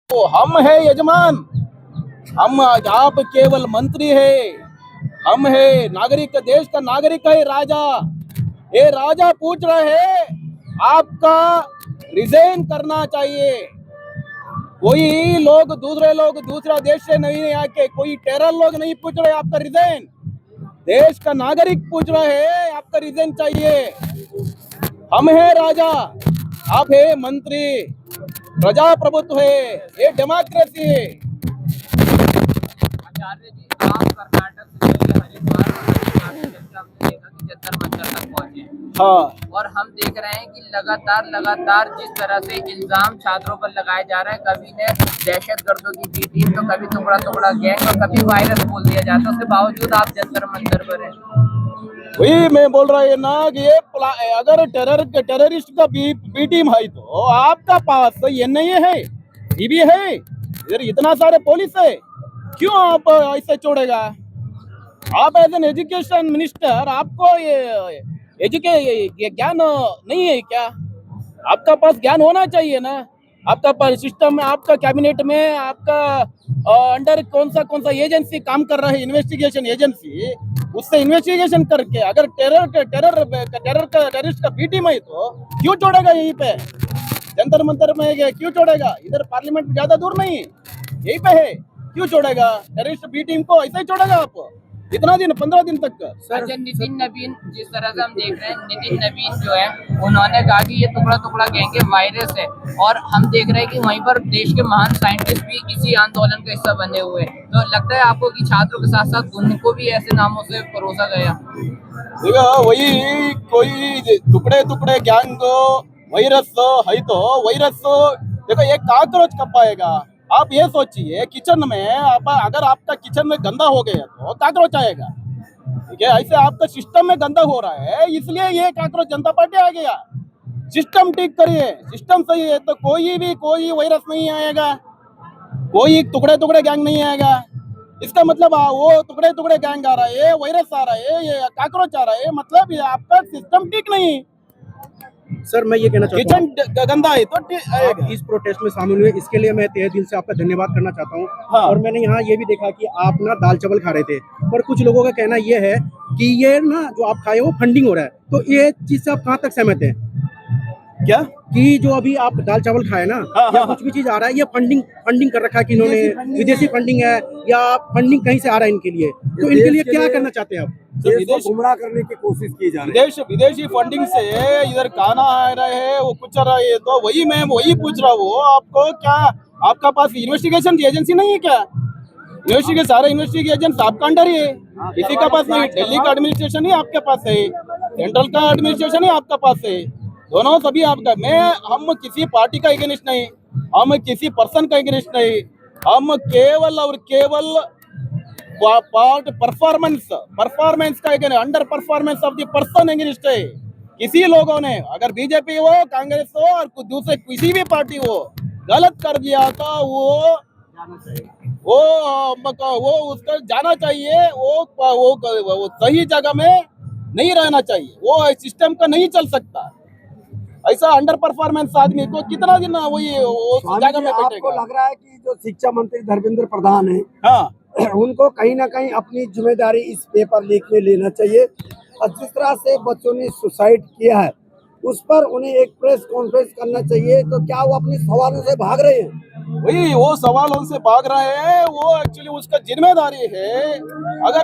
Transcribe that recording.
तो हम है यजमान, हम आप केवल मंत्री है, हम है नागरिक, देश का नागरिक है राजा। ये राजा पूछ रहे हैं आपका रिजाइन करना चाहिए। कोई लोग दूसरे लोग दूसरा देश से नहीं आके, कोई टेरर लोग नहीं पूछ रहे आपका रिजाइन, देश का नागरिक पूछ रहे हैं आपका रिजाइन चाहिए। हम है राजा, आप है मंत्री, प्रजाप्रभुत्व है, ये डेमोक्रेसी है। आचार्य जी, आप कर्नाटक से हरिद्वार हमने देखा कि जंतर मंतर तक पहुंचे, हाँ, और हम देख रहे हैं कि लगातार जिस तरह से इल्जाम छात्रों पर लगाए जा रहे हैं, कभी ने दहशतगर्दों की बी टीम, तो कभी टुकड़ा टुकड़ा गैंग, और कभी वायरस बोल दिया जाता है। उसके बावजूद आप जंतर मंतर पर हैं। वही मैं बोल रहा है ना कि ये अगर टेररिस्ट का बी टीम है तो आपका पास तो एनआईए है, सीबी है, इधर इतना सारे पुलिस है, क्यों आप ऐसे छोड़ेगा? आप एज एन एजुकेशन मिनिस्टर, आपको ये ज्ञान नहीं है क्या? आपका पास ज्ञान होना चाहिए ना। आपका पास सिस्टम में, आपका कैबिनेट में, आपका अंडर कौन सा एजेंसी काम कर रहा है, इन्वेस्टिगेशन एजेंसी, उससे इन्वेस्टिगेशन करके अगर टेररिस्ट का बी टीम है तो क्यों छोड़ेगा यहीं पे जंतर मंतर में? क्यों छोड़ेगा? इधर पार्लियामेंट ज्यादा दूर नहीं, यहीं पे है, क्यों छोड़ेगा टेररिस्ट बी टीम को? ऐसे ही छोड़ेगा आप इतना दिन, 15 दिन तक? अच्छा, नितिन नवीन, जिस तरह से हम देख रहे हैं, नितिन नवीन जो है, उन्होंने कहा कि ये टुकड़ा टुकड़ा गैंग के वायरस है, और हम देख रहे हैं कि वहीं पर देश के महान साइंटिस्ट भी इसी आंदोलन का हिस्सा बने हुए हैं। तो लगता है आपको कि छात्रों के साथ साथ उनको भी ऐसे नामों से परोसा गया? देखो, वही कोई टुकड़े टुकड़े गैंग वायरस है तो वायरस, देखो एक कॉकरोच कब पाएगा? आप ये सोचिए, किचन में आप, अगर आपका किचन में गंदा हो गया तो कॉकरोच आएगा, ठीक है? ऐसे आपका सिस्टम में गंदा हो रहा है, इसलिए ये कॉकरोच जनता पार्टी आ गया। सिस्टम ठीक करिए, सिस्टम सही है तो कोई वायरस नहीं आएगा, कोई टुकड़े टुकड़े गैंग नहीं आएगा। इसका मतलब वो टुकड़े टुकड़े गैंग आ रहा है, वायरस आ रहा है, ये कॉकरोच आ रहा है, मतलब ये आपका सिस्टम ठीक नहीं। सर मैं ये कहना चाहता हूँ, किचन गंदा है तो आप इस प्रोटेस्ट में शामिल हुए, इसके लिए मैं तहे दिल से आपका धन्यवाद करना चाहता हूँ। हाँ। और मैंने यहाँ ये भी देखा कि आप ना दाल चावल खा रहे थे, पर कुछ लोगों का कहना ये है कि ये ना जो आप खाए वो फंडिंग हो रहा है, तो ये चीज से आप कहाँ तक सहमत हैं? क्या कि जो अभी आप दाल चावल खाए ना, हाँ, या हाँ, कुछ भी चीज आ रहा है, ये फंडिंग कर रखा है कि इन्होंने विदेशी फंडिंग है, या फंडिंग कहीं से आ रहा है इनके लिए, तो इनके लिए क्या करना चाहते हैं आप? गुमराह करने की कोशिश की जा रही है। विदेशी फंडिंग से इधर खाना आ रहा है, वो कुछ आ रहा है, तो वही पूछ रहा हूँ आपको, क्या आपका पास इन्वेस्टिगेशन एजेंसी नहीं है क्या? इन्वेस्टिगेशन, सारे इन्वेस्टिगेशन आपका अंडर ही है, किसी का पास नहीं। दिल्ली का एडमिनिस्ट्रेशन ही आपके पास है, सेंट्रल का एडमिनिस्ट्रेशन ही आपका पास है, दोनों सभी आपका। हम किसी पार्टी का अगेंस्ट नहीं, हम किसी पर्सन का अगेंस्ट नहीं, हम केवल और केवल पार्ट परफॉर्मेंस का under performance of the person against है। किसी लोगों ने, अगर बीजेपी हो, कांग्रेस हो, और कुछ दूसरे किसी भी पार्टी हो, गलत कर दिया तो वो उसका जाना चाहिए, वो सही जगह में नहीं रहना चाहिए, वो सिस्टम का नहीं चल सकता। ऐसा अंडर परफॉर्मेंस आदमी को कितना दिन वही जगह में आपको बैठेगा? लग रहा है कि जो शिक्षा मंत्री धर्मेंद्र प्रधान है, हाँ, उनको कहीं ना कहीं अपनी जिम्मेदारी इस पेपर लीक में लेना चाहिए, और जिस तरह से बच्चों ने सुसाइड किया है उस पर उन्हें एक प्रेस कॉन्फ्रेंस करना चाहिए। तो क्या वो अपने सवालों से भाग रहे हैं? वही वो सवालों से भाग रहे हैं, वो एक्चुअली उसका जिम्मेदारी है। अगर